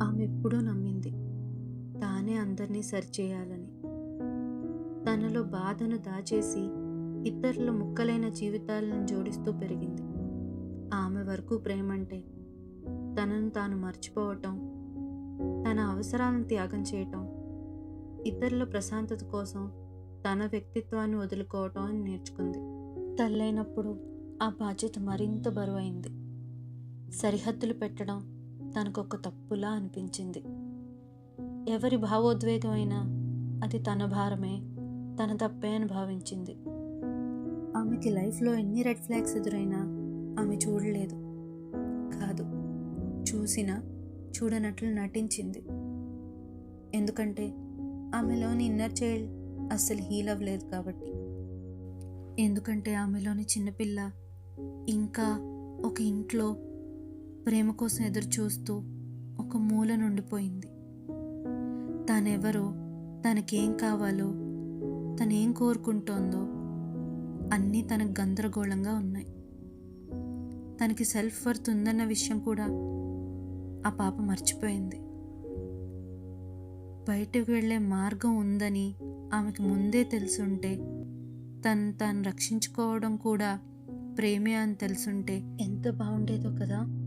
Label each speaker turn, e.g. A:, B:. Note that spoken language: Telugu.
A: ఆమె ఎప్పుడూ నమ్మింది తానే అందరినీ సరిచేయాలని. తనలో బాధను దాచేసి ఇతరుల ముక్కలైన జీవితాలను జోడిస్తూ పెరిగింది. ఆమె వరకు ప్రేమంటే తనను తాను మర్చిపోవటం, తన అవసరాలను త్యాగం చేయటం, ఇతరుల ప్రశాంతత కోసం తన వ్యక్తిత్వాన్ని వదులుకోవటం అని నేర్చుకుంది. తల్లైనప్పుడు ఆ బాధ్యత మరింత బరువైంది. సరిహద్దులు పెట్టడం తనకొక తప్పులా అనిపించింది. ఎవరి భావోద్వేగమైనా అది తన భారమే, తన తప్పే అని భావించింది. ఆమెకి లైఫ్లో ఎన్ని రెడ్ ఫ్లాగ్స్ ఎదురైనా ఆమె చూడలేదు. కాదు, చూసినా చూడనట్లు నటించింది. ఎందుకంటే ఆమెలోని ఇన్నర్ చైల్డ్ అస్సలు హీల్ అవ్వలేదు కాబట్టి. ఎందుకంటే ఆమెలోని చిన్నపిల్ల ఇంకా ఒక ఇంట్లో ప్రేమ కోసం ఎదురు చూస్తూ ఒక మూల నుండిపోయింది. తానెవరో, తనకేం కావాలో, తనేం కోరుకుంటోందో అన్నీ తనకు గందరగోళంగా ఉన్నాయి. తనకి సెల్ఫ్ వర్త్ ఉందన్న విషయం కూడా ఆ పాప మర్చిపోయింది. బయటకు వెళ్ళే మార్గం ఉందని ఆమెకు ముందే తెలుసుంటే, తను రక్షించుకోవడం కూడా ప్రేమే అని తెలుసుంటే ఎంత బాగుండేదో కదా.